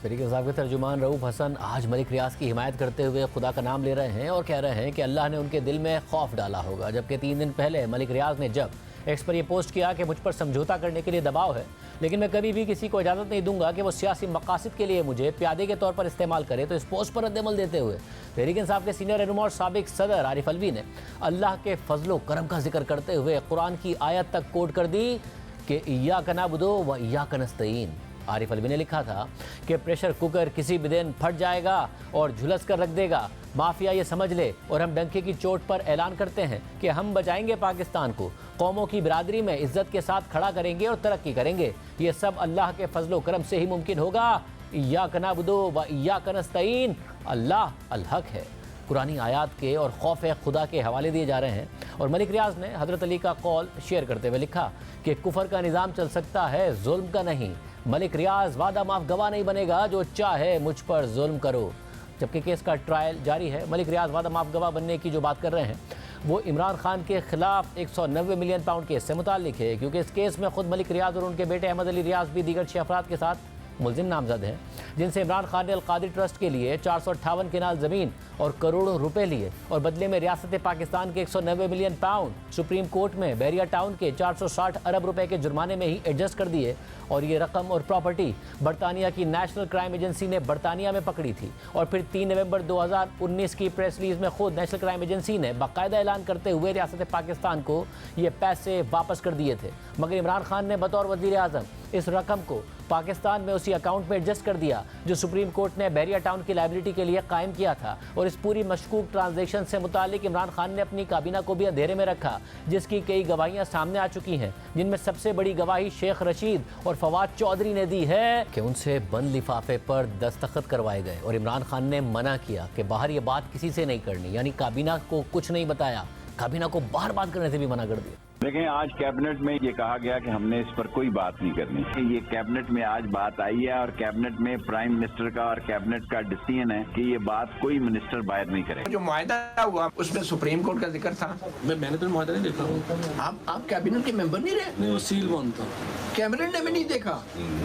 तहरीक इंसाफ के तर्जुमान रऊफ हसन आज मलिक रियाज की हिमायत करते हुए खुदा का नाम ले रहे हैं और कह रहे हैं कि अल्लाह ने उनके दिल में खौफ डाला होगा। जबकि 3 दिन पहले मलिक रियाज ने जब एक्स पर यह पोस्ट किया कि मुझ पर समझौता करने के लिए दबाव है, लेकिन मैं कभी भी किसी को इजाज़त नहीं दूंगा कि वो सियासी मकासद के लिए मुझे प्यादे के तौर पर इस्तेमाल करे, तो इस पोस्ट पर रद्दअमल देते हुए तहरीक इंसाफ के सीनियर रहनुमा और साबिक सदर आरिफ अलवी ने अल्लाह के फजलो करम का जिक्र करते हुए कुरान की आयत तक कोट कर दी कि इय्याका नअबुदु व इय्याका नस्तईन। आरिफ अलवी ने लिखा था कि प्रेशर कुकर किसी भी दिन फट जाएगा और झुलस कर रख देगा। माफिया ये समझ ले और हम डंके की चोट पर ऐलान करते हैं कि हम बचाएंगे पाकिस्तान को, कौमों की बिरादरी में इज्जत के साथ खड़ा करेंगे और तरक्की करेंगे। ये सब अल्लाह के फजलो करम से ही मुमकिन होगा। इय्याका नअबुदु व इय्याका नस्तईन, अल्लाह अल हक है। कुरानी आयात के और खौफ खुदा के हवाले दिए जा रहे हैं। और मलिक रियाज ने हज़रत अली का कौल शेयर करते हुए लिखा कि कुफर का निज़ाम चल सकता है, जुल्म का नहीं। मलिक रियाज वादा माफ गवाह नहीं बनेगा, जो चाहे मुझ पर जुल्म करो। जबकि केस का ट्रायल जारी है। मलिक रियाज वादा माफ गवाह बनने की जो बात कर रहे हैं वो इमरान खान के खिलाफ 190 मिलियन पाउंड केस से मुताल्लिक है, क्योंकि इस केस में खुद मलिक रियाज और उनके बेटे अहमद अली रियाज भी दीगर 6 अफराद के साथ मुलजिम नामजद हैं, जिनसे इमरान खान ने अलकादी ट्रस्ट के लिए 458 किनाल ज़मीन और करोड़ों रुपए लिए और बदले में रियासत पाकिस्तान के 190 मिलियन पाउंड सुप्रीम कोर्ट में बहरिया टाउन के 460 अरब रुपए के जुर्माने में ही एडजस्ट कर दिए। और ये रकम और प्रॉपर्टी बरतानिया की नेशनल क्राइम एजेंसी ने बरतानिया में पकड़ी थी। और फिर 3 नवंबर 2019 की प्रेस रिलीज में खुद नेशनल क्राइम एजेंसी ने बाकायदा ऐलान करते हुए रियासत पाकिस्तान को ये पैसे वापस कर दिए थे। मगर इमरान खान ने बतौर वज़ीर आज़म इस रकम को पाकिस्तान में उसी अकाउंट में एडजस्ट कर दिया जो सुप्रीम कोर्ट ने बहरिया टाउन की लायबिलिटी के लिए कायम किया था। और इस पूरी मशकूक ट्रांजैक्शन से मुतालिक इमरान खान ने अपनी काबीना को भी अंधेरे में रखा, जिसकी कई गवाहियां सामने आ चुकी हैं, जिनमें सबसे बड़ी गवाही शेख रशीद और फवाद चौधरी ने दी है कि उनसे बंद लिफाफे पर दस्तखत करवाए गए और इमरान खान ने मना किया कि बाहर ये बात किसी से नहीं करनी, यानी काबीना को कुछ नहीं बताया, काबीना को बाहर बात करने से भी मना कर दिया। लेकिन आज कैबिनेट में ये कहा गया कि हमने इस पर कोई बात नहीं करनी। ये कैबिनेट में आज बात आई है और कैबिनेट में प्राइम मिनिस्टर का और कैबिनेट का डिसीजन है कि ये बात कोई मिनिस्टर बाहर नहीं करे। जो मुआहदा हुआ उसमें सुप्रीम कोर्ट का जिक्र था। मैंने तो मुआहदा नहीं देखा। आप कैबिनेट के मेंबर नहीं रहे? नहीं, वो सील बंद था। कैबिनेट ने भी नहीं देखा।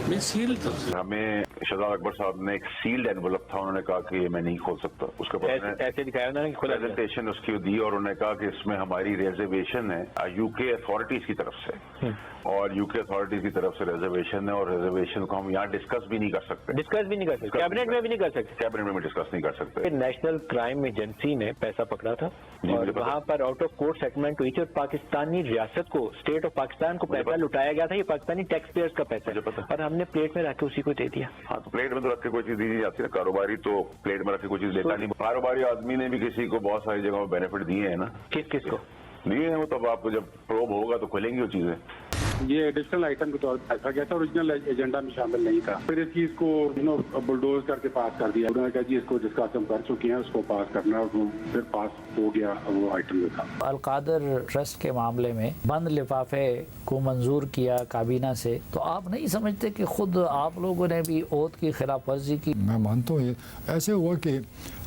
मैं सील था। हमें शहजाद अकबर साहब ने एक सील्ड एनवलप था, उन्होंने कहा कि मैं नहीं खोल सकता। उसके बाद ऐसे दिखाया उन्होंने प्रेजेंटेशन उसकी दी और उन्होंने कहा कि इसमें हमारी रिजर्वेशन है यूके अथॉरिटीज की तरफ से, और यूके अथॉरिटीज की तरफ से रिजर्वेशन है, और रिजर्वेशन को हम यहाँ डिस्कस भी नहीं कर सकते। कैबिनेट में भी नहीं कर सकते। कैबिनेट में डिस्कस नहीं कर सकते। नेशनल क्राइम एजेंसी ने पैसा पकड़ा था और वहाँ पर आउट ऑफ कोर्ट सेटलमेंट हुई थी और पाकिस्तानी रियासत को, स्टेट ऑफ पाकिस्तान को पैसा लुटाया गया था। ये पाकिस्तानी टैक्स पेयर्स का पैसा है और हमने प्लेट में रख के उसी को दे दिया। हाँ, तो प्लेट में तो रख के कोई चीज दी नहीं जाती ना। कारोबारी तो प्लेट में रख के कोई चीज लेता नहीं। कारोबारी आदमी ने भी किसी को बहुत सारी जगहों में बेनिफिट दिए हैं ना। किस को दिए हैं वो, तब आपको जब प्रोब होगा तो खुलेंगी वो चीजें। ये एडिशनल आइटम के तौर पर रखा गया था, ओरिजिनल एजेंडा में शामिल नहीं था। फिर इस चीज को बुलडोज करके पास कर दिया। उन्होंने कहा जी इसको डिस्कस हम कर चुके हैं, उसको पास करना है, और फिर पास हो गया वो आइटम जो था। अलकादर ट्रस्ट के मामले में बंद लिफाफे को मंजूर किया काबीना से, तो आप नहीं समझते कि खुद आप लोगों ने भी ओथ की खिलाफ वर्जी की? मैं मानता हूँ ऐसे हुआ कि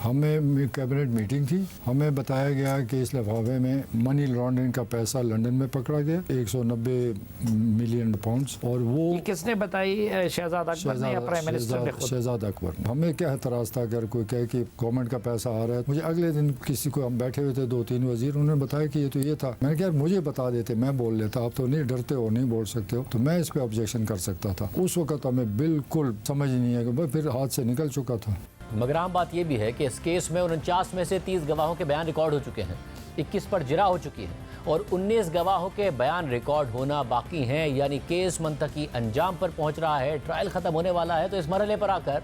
हमें कैबिनेट मीटिंग थी, हमें बताया गया कि इस लिफाफे में मनी लॉन्ड्रिंग का पैसा लंदन में पकड़ा गया 190 मिलियन पाउंड्स, और वो किसने बताई? शहजाद अकबर ने या प्राइम मिनिस्टर ने? शहजाद अकबर। हमें क्या एतराज था अगर कोई कहे कि गवर्नमेंट का पैसा आ रहा है। मुझे अगले दिन किसी को, हम बैठे हुए थे 2-3 वजीर, उन्होंने बताया कि ये तो ये था। मैंने कहा मुझे बता देते, मैं बोल लेता। आप तो नहीं डरते हो, नहीं बोल सकते हो, तो मैं इस पे ऑब्जेक्शन कर सकता था। उस वक्त हमें बिल्कुल समझ नहीं है कि फिर हाथ से निकल चुका था। मगर आम बात यह भी है कि इस केस में 49 में से 30 गवाहों के बयान रिकॉर्ड हो चुके हैं, 21 पर जिरा हो चुकी है और 19 गवाहों के बयान रिकॉर्ड होना बाकी हैं। यानी केस मंतकी अंजाम पर पहुंच रहा है, ट्रायल खत्म होने वाला है। तो इस मरहले पर आकर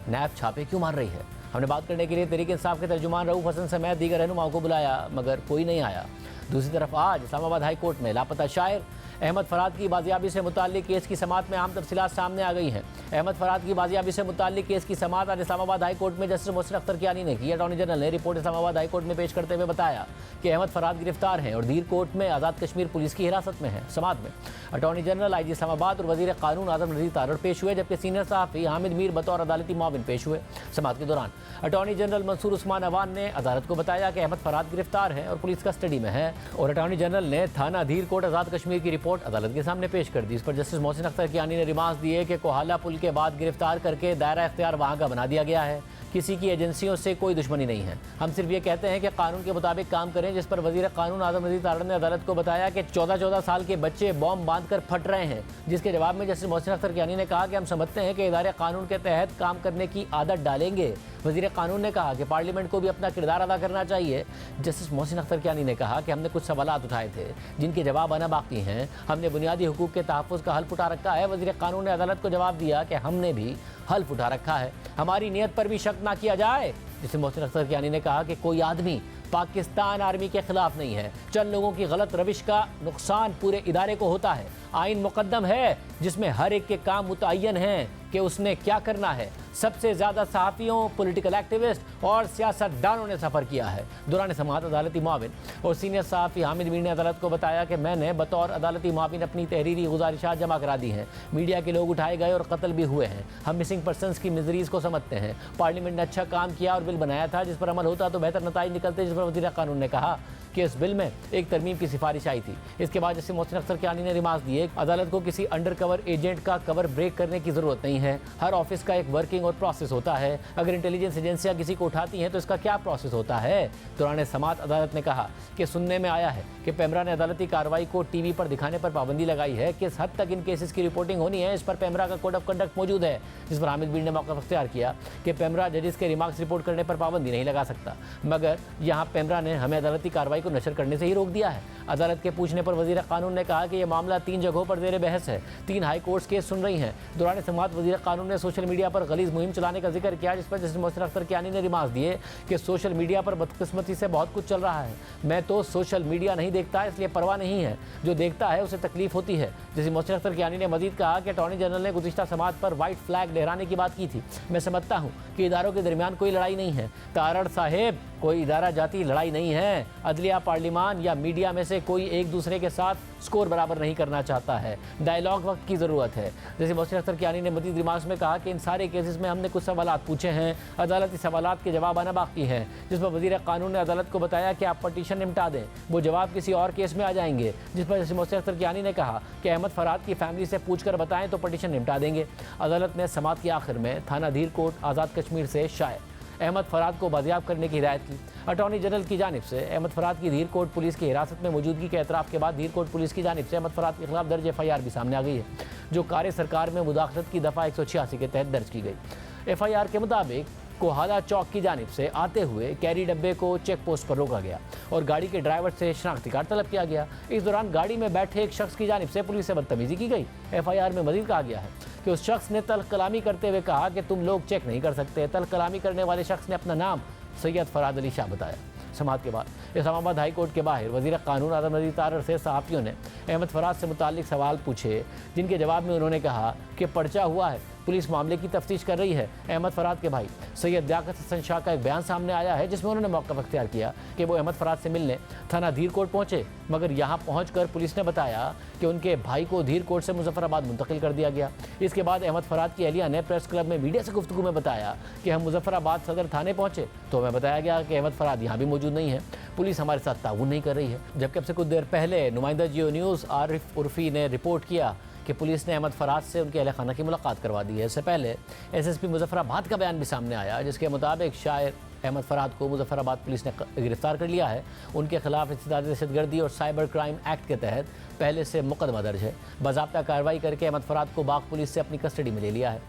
नैब छापे क्यों मार रही है? हमने बात करने के लिए तहरीक इंसाफ के तर्जुमान रऊफ हसन समेत दीगर रहनुमाओं को बुलाया, मगर कोई नहीं आया। दूसरी तरफ आज इस्लामाबाद हाई कोर्ट में लापता शायर अहमद फराद की बाजियाबी से मुताल्लिक केस की समाअत में अहम तफसीलात सामने आ गई हैं। अहमद फराद की बाजियाबी से मुताल्लिक केस की समाअत आज इस्लामाबाद हाई कोर्ट में जस्टिस मोहसिन अख्तर कियानी ने की। अटॉर्नी जनरल ने रिपोर्ट इस्लामाबाद हाई कोर्ट में पेश करते हुए बताया कि अहमद फराद गिरफ्तार हैं और धीर कोर्ट में आज़ाद कश्मीर पुलिस की हिरासत में है। समाअत में अटॉर्नी जनरल, IG इस्लामाबाद और वजीर कानून आजम नज़ीर तारड़ पेश हुए, जबकि सीनियर सहाफ़ी हामिद मीर बतौर अदालती मुआविन पेश हुए। समाअत के दौरान अटॉर्नी जनरल मंसूर उस्मान अवान ने अदालत को बताया कि अहमद फराद गिरफ्तार हैं और पुलिस कस्टडी में है, और अटॉर्नी जनरल ने थाना धीर कोट आज़ाद कश्मीर की रिपोर्ट अदालत के सामने पेश कर दी। इस पर जस्टिस मोहसिन अख्तर कियानी ने रिमार्क्स दिए कि कोहाला पुल के बाद गिरफ्तार करके दायरा इख्तियार वहाँ का बना दिया गया है। किसी की एजेंसियों से कोई दुश्मनी नहीं है। हम सिर्फ ये कहते हैं कि कानून के मुताबिक काम करें। जिस पर वजीर कानून आजम नज़ीर तारड़ ने अदालत को बताया कि 14-14 साल के बच्चे बॉम्ब बांधकर फट रहे हैं, जिसके जवाब में जस्टिस मोहसिन अख्तर कियानी ने कहा कि हम समझते हैं कि इदारे कानून के तहत काम करने की आदत डालेंगे। वजीर कानून ने कहा कि पार्लियामेंट को भी अपना किरदार अदा करना चाहिए। जस्टिस मोहसिन अख्तर कियानी ने कहा कि हमने कुछ सवालात उठाए थे जिनके जवाब आना बाकी हैं। हमने बुनियादी हुकूक के तहफ़्फ़ुज़ का हल्फ उठा रखा है। वजीर कानून ने अदालत को जवाब दिया कि हमने भी हल्फ उठा रखा है, हमारी नीयत पर भी शक ना किया जाए। जिससे मोहसिन अख्तर कियानी ने कहा कि कोई आदमी पाकिस्तान आर्मी के खिलाफ नहीं है। चंद लोगों की गलत रविश का नुकसान पूरे इदारे को होता है। आइन मुकद्दम है जिसमें हर एक के काम मुतय्यन हैं कि उसने क्या करना है। सबसे ज़्यादा सहाफ़ियों, पॉलिटिकल एक्टिविस्ट और सियासतदानों ने सफ़र किया है। दौरान समाअत अदालती मुआविन और सीनियर सहाफ़ी हामिद मीर ने अदालत को बताया कि मैंने बतौर अदालती मुआविन अपनी तहरीरी गुजारिशात जमा करा दी हैं। मीडिया के लोग उठाए गए और कत्ल भी हुए हैं। हम मिसिंग पर्सनस की मिजरीज़ को समझते हैं। पार्लियामेंट ने अच्छा काम किया और बिल बनाया था जिस पर अमल होता तो बेहतर नताइज निकलते। जिस पर वज़ीर कानून ने कहा कि इस बिल में एक तरमीम की सिफारिश आई थी। इसके बाद जस्टिस मोहसिन अख्तर कियानी ने रिमार्क्स दिए, अदालत को किसी अंडर कवर एजेंट का कवर ब्रेक करने की ज़रूरत नहीं है। हर ऑफिस का एक वर्किंग और प्रोसेस होता है। अगर इंटेलिजेंस एजेंसियां किसी को उठाती हैं तो इसका क्या प्रोसेस होता है। दौरान समाअत अदालत ने कहा कि सुनने में आया है कि पेमरा ने अदालती कार्रवाई को टीवी पर दिखाने पर पाबंदी लगाई है। किस हद तक इन केसेस की रिपोर्टिंग होनी है, इस पर पेमरा का कोड ऑफ कंडक्ट मौजूद है। जिस पर हामिद मीर ने मौका अख्तियार किया कि पेमरा जजेस के रिमार्क्स रिपोर्ट करने पर पाबंदी नहीं लगा सकता, मगर यहाँ पेमरा ने हमें अदालती कार्रवाई को नशर करने से ही रोक दिया है। अदालत के पूछने पर वजीर कानून ने कहा कि यह मामला 3 जगहों पर जेर बहस है। 3 हाई कोर्ट्स केस सुन रही हैं। दौरान समाअत वजीर कानून ने सोशल मीडिया पर गलीज मुहिम चलाने का जिक्र किया, जिस पर जस्टिस मोहसिन अख्तर कियानी ने रिमार्क्स दिए कि सोशल मीडिया पर बदकिस्मती से बहुत कुछ चल रहा है। मैं तो सोशल मीडिया नहीं देखता, इसलिए परवाह नहीं है। जो देखता है उसे तकलीफ होती है। जस्टिस मोहसिन अख्तर कियानी ने मजीद कहा कि अटॉर्नी जनरल ने गुज़िश्ता समाअत पर व्हाइट फ्लैग लहराने की बात की थी। मैं समझता हूँ कि इदारों के दरमियान कोई लड़ाई नहीं है। तारड़ साहेब कोई इदारा जाती लड़ाई नहीं है। अदलिया, पार्लिमान या मीडिया में से कोई एक दूसरे के साथ स्कोर बराबर नहीं करना चाहता है। डायलॉग वक्त की ज़रूरत है। जैसे मोहसिन अख्तर कियानी ने मज़ीद रिमार्क्स में कहा कि इन सारे केसेस में हमने कुछ सवालात पूछे हैं, अदालती सवालात के जवाब आना बाकी हैं, जिस पर वज़ीर कानून ने अदालत को बताया कि आप पटिशन निपटा दें, वो जवाब किसी और केस में आ जाएंगे। जिस पर जैसे मोहसिन अख्तर कियानी ने कहा कि अहमद फराद की फैमिली से पूछकर बताएं तो पटिशन निपटा देंगे। अदालत ने समाअत के आखिर में थाना धीर कोट आज़ाद कश्मीर से शायर अहमद फराद को बाजियाब करने की हिदायत की। अटॉर्नी जनरल की जानिब से अहमद फराद की धीर कोट पुलिस की हिरासत में मौजूदगी के एतराफ़ के बाद धीर कोट पुलिस की जानिब से अहमद फराद के खिलाफ दर्ज FIR भी सामने आ गई है, जो कार्य सरकार में मुदाखलत की दफ़ा 186 के तहत दर्ज की गई। FIR के मुताबिक कोहाला चौक की जानिब से आते हुए कैरी डब्बे को चेक पोस्ट पर रोका गया और गाड़ी के ड्राइवर से शनाख्ती कार्ड तलब किया गया। इस दौरान गाड़ी में बैठे एक शख्स की जानिब से पुलिस से बदतमीजी की गई। FIR में मजीद कहा गया है कि उस शख्स ने तल्ख कलामी करते हुए कहा कि तुम लोग चेक नहीं कर सकते। तल्ख कलामी करने वाले शख्स ने अपना नाम सैयद फराद अली शाह बताया। समाअत के बाद इस्लामाबाद हाई कोर्ट के बाहर वज़ीर कानून आज़म नज़ीर तारर से सहाफ़ियों ने अहमद फराद से मुताल्लिक सवाल पूछे, जिनके जवाब में उन्होंने कहा कि पर्चा हुआ है, पुलिस मामले की तफ्तीश कर रही है। अहमद फराद के भाई सैयद लियाकत हसन शाह का एक बयान सामने आया है, जिसमें उन्होंने मौक़िफ़ अख्तियार किया कि वो अहमद फराद से मिलने थाना धीर कोट पहुँचे, मगर यहाँ पहुँचकर पुलिस ने बताया कि उनके भाई को धीर कोट से मुजफ्फराबाद मुंतकिल कर दिया गया। इसके बाद अहमद फराद की अहलिया ने प्रेस क्लब में मीडिया से गुफ्तगू में बताया कि हम मुजफ्फराबाद सदर थाने पहुँचे तो हमें बताया गया कि अहमद फराद यहाँ भी मौजूद नहीं है, पुलिस हमारे साथ ताउन नहीं कर रही है। जबकि अब से कुछ देर पहले नुमाइंदा जियो न्यूज़ आरिफ उर्फी ने रिपोर्ट किया कि पुलिस ने अहमद फराद से उनके अहल खाना की मुलाकात करवा दी है। इससे पहले SSP मुजफ्फराबाद का बयान भी सामने आया, जिसके मुताबिक शायर अहमद फराद को मुजफ्फराबाद पुलिस ने गिरफ्तार कर लिया है। उनके खिलाफ इस्तेदाद दहशतगर्दी और साइबर क्राइम एक्ट के तहत पहले से मुकदमा दर्ज है। बाज़ाब्ता कार्रवाई करके अहमद फराद को बाग पुलिस से अपनी कस्टडी में ले लिया है।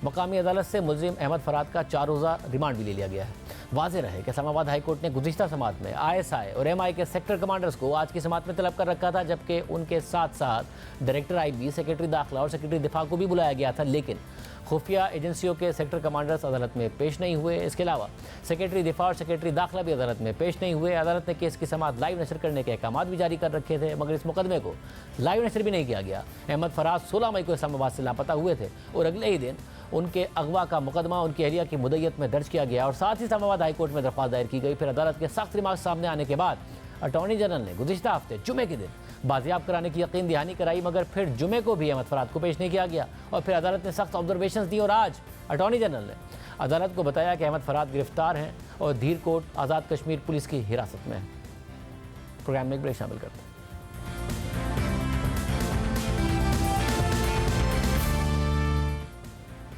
मकामी अदालत से मुलजिम अहमद फराद का 4 रोज़ा रिमांड भी ले लिया गया है। वाज़ेह रहे कि इस्लामाबाद हाई कोर्ट ने गुज़िश्ता समाअत में ISI और MI के सेक्टर कमांडर्स को आज की समाअत में तलब कर रखा था, जबकि उनके साथ साथ डायरेक्टर IB, सेक्रेटरी दाखिला और सेक्रेटरी दिफा को भी बुलाया गया था, लेकिन खुफिया एजेंसियों के सेक्टर कमांडर्स अदालत में पेश नहीं हुए। इसके अलावा सेक्रेटरी दिफा और सेक्रेटरी दाखिला भी अदालत में पेश नहीं हुए। अदालत ने केस की समाअत लाइव नशर करने के अहकाम भी जारी कर रखे थे, मगर इस मुकदमे को लाइव नशर भी नहीं किया गया। अहमद फराद 16 मई को इस्लामाबाद से लापता हुए थे और अगले ही दिन उनके अगवा का मुकदमा उनकी अहलिया की मुद्दत में दर्ज किया गया और साथ ही इस्लामाबाद हाई कोर्ट में दरख्वास्त दायर की गई। फिर अदालत के सख्त रिमार्क सामने आने के बाद अटॉर्नी जनरल ने गुज़िश्ता हफ्ते जुमे के दिन बाजियाब कराने की यकीन दहानी कराई, मगर फिर जुमे को भी अहमद फराद को पेश नहीं किया गया और फिर अदालत ने सख्त ऑब्जर्वेशन दी और आज अटॉर्नी जनरल ने अदालत को बताया कि अहमद फराद गिरफ्तार हैं और धीर कोट आज़ाद कश्मीर पुलिस की हिरासत में है। प्रोग्राम में एक ब्रेक शामिल करते हैं।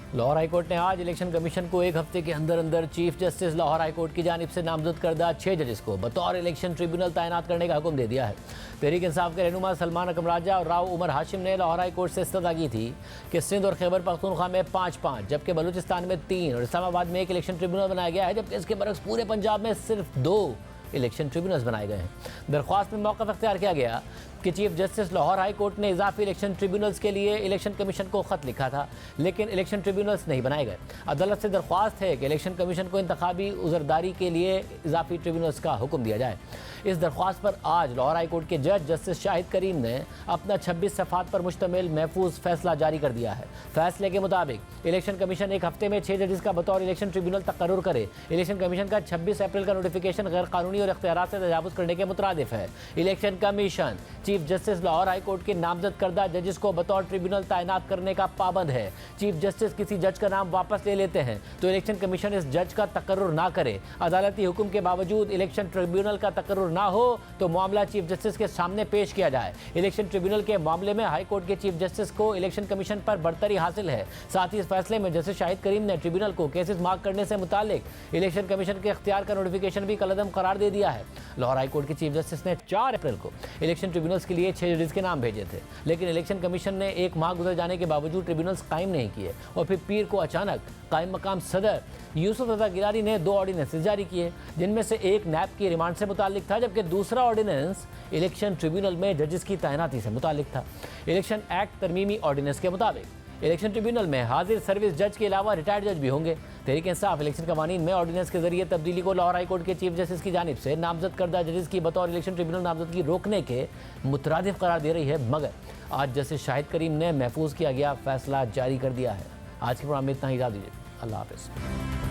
लाहौर हाईकोर्ट ने आज इलेक्शन कमीशन को एक हफ्ते के अंदर अंदर चीफ जस्टिस लाहौर हाईकोर्ट की जानिब से नामजद करदा 6 जजेस को बतौर इलेक्शन ट्रिब्यूनल तैनात करने का हुक्म दे दिया है। तहरीक इंसाफ के रहनुमा सलमान अकरम राजा और राव उमर हाशिम ने लाहौर हाईकोर्ट से इस्तदा की थी कि सिंध और खैबर पख्तूनख्वा में 5-5 जबकि बलूचिस्तान में 3 और इस्लामाबाद में 1 इलेक्शन ट्रिब्यूनल बनाया गया है, जबकि इसके बरक्स पूरे पंजाब में सिर्फ 2 इलेक्शन ट्रिब्यूनल्स बनाए गए हैं। दरख्वास्त में मौक़िफ़ अख्तियार किया गया कि chief justice Lahore high court ने इजाफी इलेक्शन ट्रिब्यूनल्स के लिए इलेक्शन कमीशन को ख़त लिखा था, लेकिन इलेक्शन ट्रिब्यूनल्स नहीं बनाए गए। अदालत से दरख्वास्त है कि इलेक्शन कमीशन को इंतखाबी उज़रदारी के लिए इजाफी ट्रिब्यूनल्स का हुक्म दिया जाए। इस दरख्वास्त पर आज लाहौर हाई कोर्ट के जज जस्टिस शाहिद करीम ने अपना 26 सफ़ात पर मुश्तमिल महफूज फैसला जारी कर दिया है। फैसले के मुताबिक इलेक्शन कमीशन एक हफ्ते में 6 जजेस का बतौर इलेक्शन ट्रिब्यूनल तकर्रुर करे। इलेक्शन कमीशन का 26 अप्रैल का नोटिफिकेशन गैर कानूनी और इख्तियारात से तजावुज़ करने के मुतरादिफ है। Election commission chief justice Lahore high court के नामजद करदा जजेस को बतौर ट्रिब्यूनल तैनात करने का पाबंद है। चीफ जस्टिस किसी जज का नाम वापस ले लेते हैं तो इलेक्शन कमीशन इस जज का तकर्रुर ना करे। अदालती हुक्म के बावजूद इलेक्शन ट्रिब्यूनल का तकर्रुर ना हो तो मामला चीफ जस्टिस के सामने पेश किया जाए। इलेक्शन ट्रिब्यूनल के मामले में हाई कोर्ट के चीफ जस्टिस को इलेक्शन कमीशन पर बरतरी हासिल है। साथ ही इस फैसले में जस्टिस शाहिद करीम ने ट्रिब्यूनल को केसेस मार्क करने से मुतालिक इलेक्शन कमीशन के इख्तियार का नोटिफिकेशन भी कलअदम करार दे दिया है। लाहौर हाई कोर्ट के चीफ जस्टिस ने 4 अप्रैल को इलेक्शन ट्रिब्यूनल्स के लिए 6 जजेस के नाम भेजे थे, लेकिन इलेक्शन कमीशन ने 1 माह गुजर जाने के बावजूद ट्रिब्यूनल्स कायम नहीं किए और फिर पीर को अचानक कायम मकाम सदर यूसुफ रज़ा गिलानी ने 2 ऑर्डिनेंसेस जारी किए, जिनमें से एक नैब की रिमांड से मुतालिक था, जबकि दूसरा ऑर्डिनेंस इलेक्शन ट्रिब्यूनल में जजेस की तैनाती से मुतालिक था। इलेक्शन एक्ट तरमीमी ऑर्डिनेंस के मुताबिक इलेक्शन ट्रिब्यूनल में हाजिर सर्विस जज के अलावा रिटायर्ड जज भी होंगे। तहरीक इंसाफ इलेक्शन कवानीन में ऑर्डिनेंस के जरिए तब्दीली को लाहौर हाई कोर्ट के चीफ जस्टिस की जानिब से नामजद करदा जजेस की बतौर इलेक्शन ट्रिब्यूनल नामजदगी रोकने के मुतरादिफ करार दे रही है, मगर आज जस्टिस शाहिद करीम ने महफूज किया गया फैसला जारी कर दिया है। आज के प्रोग्राम में इतना ही, इजाज़त दीजिए। अल्लाह हाफ़िज़।